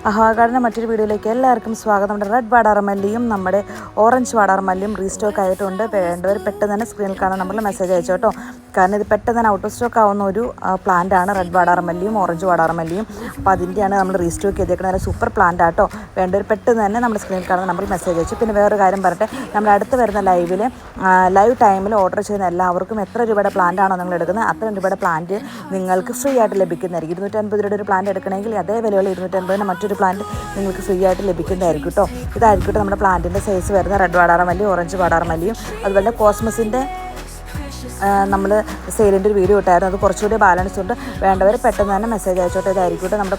അഹാഗാർഡൻ്റെ മറ്റൊരു വീഡിയോയിലേക്ക് എല്ലാവർക്കും സ്വാഗതം. നമ്മുടെ റെഡ് വാടാർമല്ലിയും നമ്മുടെ ഓറഞ്ച് വാടാർമല്ലിയും റീസ്റ്റോക്ക് ആയിട്ടുണ്ട്. വേണ്ടവർ പെട്ടെന്ന് തന്നെ സ്ക്രീനിൽ കാണാൻ നമ്മൾ മെസ്സേജ് അയച്ചു കേട്ടോ. കാരണം ഇത് പെട്ടെന്ന് തന്നെ ഔട്ട് ഓഫ് സ്റ്റോക്ക് ആവുന്ന ഒരു പ്ലാന്റാണ് റെഡ് വാടാർമല്ലിയും ഓറഞ്ച് വാടാർമല്ലിയും. അപ്പോൾ അതിൻ്റെയാണ് നമ്മൾ റീസ്റ്റോക്ക് ചെയ്തേക്കുന്നത്. നല്ല സൂപ്പർ പ്ലാന്റ് ആട്ടോ. വേണ്ടവർ പെട്ടെന്ന് തന്നെ നമ്മുടെ സ്ക്രീനിൽ കാണാൻ നമ്മൾ മെസ്സേജ് അയച്ചു. പിന്നെ വേറൊരു കാര്യം പറയട്ടെ, നമ്മുടെ അടുത്ത് വരുന്ന ലൈവ് ടൈമിൽ ഓർഡർ ചെയ്യുന്ന എല്ലാവർക്കും എത്ര രൂപയുടെ പ്ലാന്റ് ആണോ നിങ്ങൾ എടുക്കുന്നത് അത്രയും രൂപയുടെ പ്ലാന്റ് നിങ്ങൾക്ക് ഫ്രീ ആയിട്ട് ലഭിക്കുന്നതായിരിക്കും. 250 രൂപയുടെ ഒരു പ്ലാന്റ് എടുക്കണമെങ്കിൽ അതേ വിലയുള്ള 250 മറ്റൊരു പ്ലാന്റ് നിങ്ങൾക്ക് ഫ്രീ ആയിട്ട് ലഭിക്കുന്നതായിരിക്കും കേട്ടോ. ഇതായിരിക്കും നമ്മുടെ പ്ലാന്റിൻ്റെ സൈസ് വരുന്ന റെഡ് വാടാർമല്ലി, ഓറഞ്ച് വാടാർമല്ലിയും. അതുപോലെ കോസ്മസിൻ്റെ നമ്മൾ സെയിലിൻ്റെ ഒരു വീഡിയോ ഇട്ടായിരുന്നു. അത് കുറച്ചുകൂടി ബാലൻസ് ഉണ്ട്. വേണ്ടവർ പെട്ടെന്ന് തന്നെ മെസ്സേജ് അയച്ചോട്ടെ. ഇതായിരിക്കും നമ്മുടെ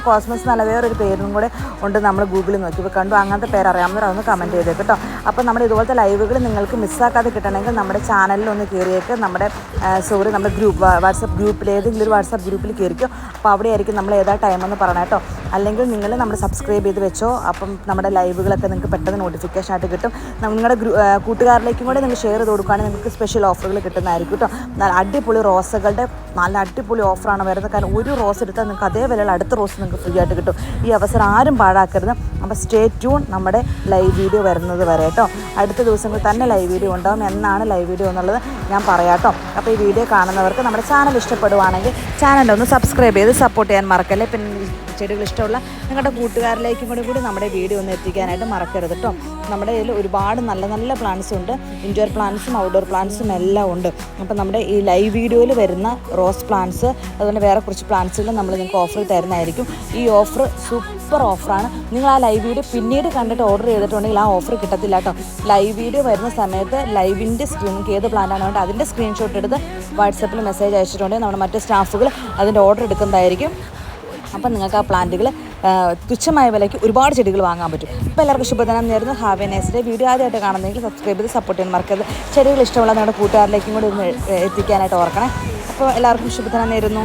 കോസ്മസ് നല്ല വേറൊരു പേരും കൂടെ ഉണ്ട്. നമ്മൾ ഗൂഗിളിൽ നോക്കിയപ്പോൾ കണ്ടു. അങ്ങനത്തെ പേര് അറിയാവുന്നവർ അതൊന്ന് കമൻറ്റ് ചെയ്തേക്ക് കേട്ടോ. അപ്പോൾ നമ്മുടെ ഇതുപോലത്തെ ലൈവുകൾ നിങ്ങൾക്ക് മിസ്സാക്കാതെ കിട്ടണമെങ്കിൽ നമ്മുടെ ചാനലിൽ ഒന്ന് കയറിയേക്ക്. നമ്മുടെ വാട്സപ്പ് ഗ്രൂപ്പിൽ ഏതെങ്കിലും ഒരു വാട്സപ്പ് ഗ്രൂപ്പിൽ കയറിക്കോ. അപ്പോൾ അവിടെ ആയിരിക്കും നമ്മൾ ഏതാ ടൈമെന്ന് പറയണം കേട്ടോ. അല്ലെങ്കിൽ നിങ്ങൾ നമ്മൾ സബ്സ്ക്രൈബ് ചെയ്ത് വെച്ചോ. അപ്പം നമ്മുടെ ലൈവുകളൊക്കെ നിങ്ങൾക്ക് പെട്ടെന്ന് നോട്ടിഫിക്കേഷൻ ആയിട്ട് കിട്ടും. നിങ്ങളുടെ കൂട്ടുകാരിലേക്കും കൂടെ നിങ്ങൾ ഷെയർ ചെയ്ത് കൊടുക്കുകയാണെങ്കിൽ നിങ്ങൾക്ക് സ്പെഷ്യൽ ഓഫറുകൾ കിട്ടുന്നതായിരിക്കും കേട്ടോ. നല്ല അടിപൊളി റോസുകളുടെ നല്ല അടിപൊളി ഓഫറാണ് വരുന്നത്. കാരണം ഒരു റോസ് എടുത്താൽ നിങ്ങൾക്ക് അതേ വിലയുള്ള അടുത്ത റോസ് നിങ്ങൾക്ക് ഫ്രീ ആയിട്ട് കിട്ടും. ഈ അവസരം ആരും പാഴാക്കരുത്. അപ്പോൾ സ്റ്റേ ട്യൂൺ നമ്മുടെ ലൈവ് വീഡിയോ വരുന്നത് വരെ കേട്ടോ. അടുത്ത ദിവസങ്ങളിൽ തന്നെ ലൈവ് വീഡിയോ ഉണ്ടാകും. എന്നാണ് ലൈവ് വീഡിയോ എന്നുള്ളത് ഞാൻ പറയാം കേട്ടോ. അപ്പോൾ ഈ വീഡിയോ കാണുന്നവർക്ക് നമ്മുടെ ചാനൽ ഇഷ്ടപ്പെടുവാണെങ്കിൽ ചാനലൊന്ന് സബ്സ്ക്രൈബ് ചെയ്ത് സപ്പോർട്ട് ചെയ്യാൻ മറക്കല്ലേ. പിന്നെ ചെടികൾ ഇഷ്ടമുള്ള നിങ്ങളുടെ കൂട്ടുകാരിലേക്കും കൂടി നമ്മുടെ വീഡിയോ ഒന്ന് എത്തിക്കാനായിട്ട് മറക്കരുത് കേട്ടോ. നമ്മുടെ കയ്യിൽ ഒരുപാട് നല്ല നല്ല പ്ലാന്റ്സ് ഉണ്ട്. ഇൻഡോർ പ്ലാന്റ്സും ഔട്ട്ഡോർ പ്ലാന്റ്സും എല്ലാം ഉണ്ട്. അപ്പം നമ്മുടെ ഈ ലൈവ് വീഡിയോയിൽ വരുന്ന റോസ് പ്ലാന്റ്സ് അതുപോലെ വേറെ കുറച്ച് പ്ലാന്റ്സുകൾ നമ്മൾ നിങ്ങൾക്ക് ഓഫർ തരുന്നതായിരിക്കും. ഈ ഓഫർ സൂപ്പർ ഓഫറാണ്. നിങ്ങൾ ആ ലൈവ് വീഡിയോ പിന്നീട് കണ്ടിട്ട് ഓർഡർ ചെയ്തിട്ടുണ്ടെങ്കിൽ ആ ഓഫർ കിട്ടത്തില്ല കേട്ടോ. ലൈവ് വീഡിയോ വരുന്ന സമയത്ത് ലൈവിൻ്റെ നിങ്ങൾക്ക് ഏത് പ്ലാന്റാണ് വേണ്ടത് അതിൻ്റെ സ്ക്രീൻഷോട്ട് എടുത്ത് വാട്സപ്പിൽ മെസ്സേജ് അയച്ചിട്ടുണ്ടെങ്കിൽ നമ്മുടെ മറ്റ് സ്റ്റാഫുകൾ അതിൻ്റെ ഓർഡർ എടുക്കുന്നതായിരിക്കും. അപ്പം നിങ്ങൾക്ക് ആ പ്ലാന്റുകൾ തുച്ഛമായ വിലയ്ക്ക് ഒരുപാട് ചെടികൾ വാങ്ങാൻ പറ്റും. അപ്പോൾ എല്ലാവർക്കും ശുഭദിനം നേരുന്നു. Have A nice day. Video ആദ്യമായിട്ട് കാണുന്നെങ്കിൽ സബ്സ്ക്രൈബ് ചെയ്ത് സപ്പോർട്ട് ചെയ്യാൻ മറക്കരുത്. ചെടികൾ ഇഷ്ടമുള്ള നിങ്ങളുടെ കൂട്ടുകാരിലേക്കും കൂടി ഒന്ന് എത്തിക്കാനായിട്ട് ഓർക്കണേ. അപ്പോൾ എല്ലാവർക്കും ശുഭദിനം നേരുന്നു.